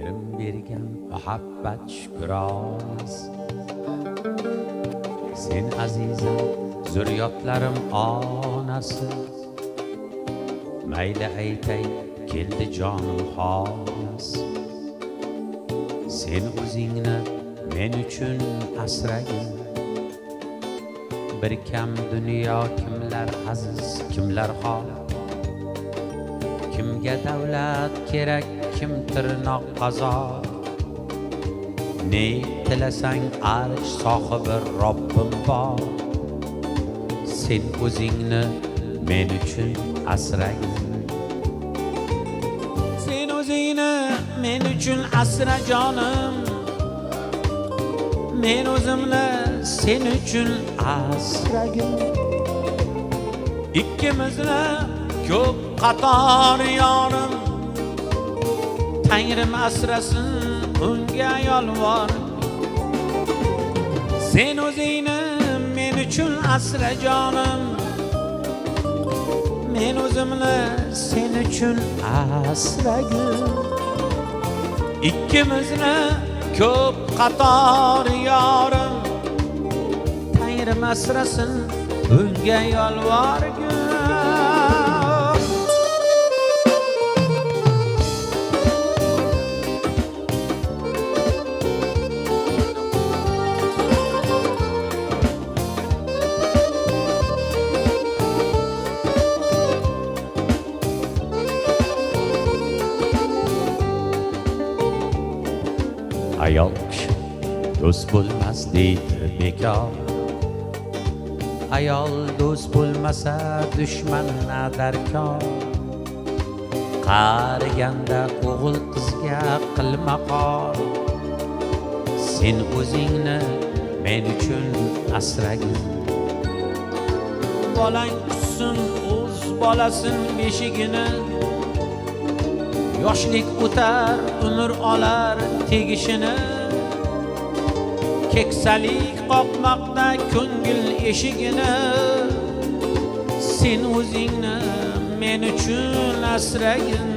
Tangrim bergan muhabbat shukronas. Sen azizim, zurriyotlarim onasi. Mayli aytay, keldi jonim xolis. Sen o'zingni men uchun asragin. Bir kam dunyo kimlar aziz, kimlar xor. Kimga davlat kerak, kim tirnoq qazo. Ne tilasang arsh sohibi Robbim bor. Sen o'zingni men uchun asragin. Sen o'zingni men uchun asra jonim. Men o'zimni sen uchun asragin. Ikkimizni ko'p qator yorim. Tangrim asrasin unga yolvor. Sen o'zingni men uchun asra jonim. Men o'zimni sen uchun asragin. Ikkimizni ko'p qator yorim. Tangrim asrasin unga yolvorgin. Ayol kishi do'st bo'lmas deydi bekor. Ayol do'st bo'lmasa dushman darkor. Qariganda o'g'il qizga qilma qor. Sen o'zingni men uchun asragin. Bolang qutsin o'z bolasin beshigini. Yoshlik o'tar, umr olar tegishini. Keksalik qoqmoqda ko'ngil eshigini. Sen o'zingni men uchun asragin.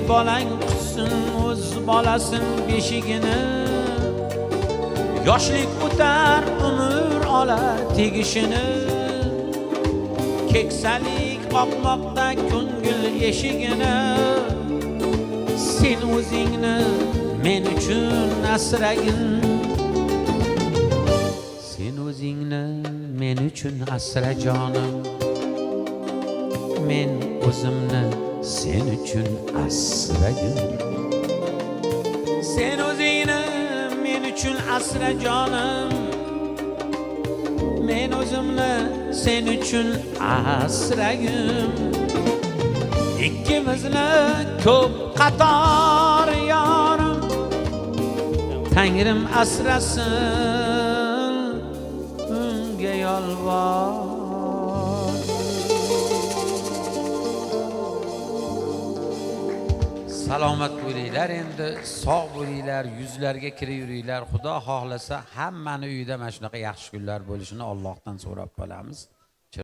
Bolang qutsin o'z bolasin beshigini. Yoshlik o'tar, umr olar tegishini. Keksalik qoqmoqda ko'ngil eshigini. Sen o'zingni men uchun asragin. Sen o'zingni men uchun asra jonim. Men o'zimni sen uchun asragin. Sen o'zingni men uchun asra jonim. Men o'zimni sen uchun asragin. Ikkimizni ko'p qator yorim. Tangrim asrasin unga yolvor. Salomat bo'linglar, endi sog' bo'linglar, yuzlarga kirib yuringlar. Xudo xohlasa hammani uyida mana shunaqa yaxshi kunlar bo'lishini Allohdan so'rab qolamiz.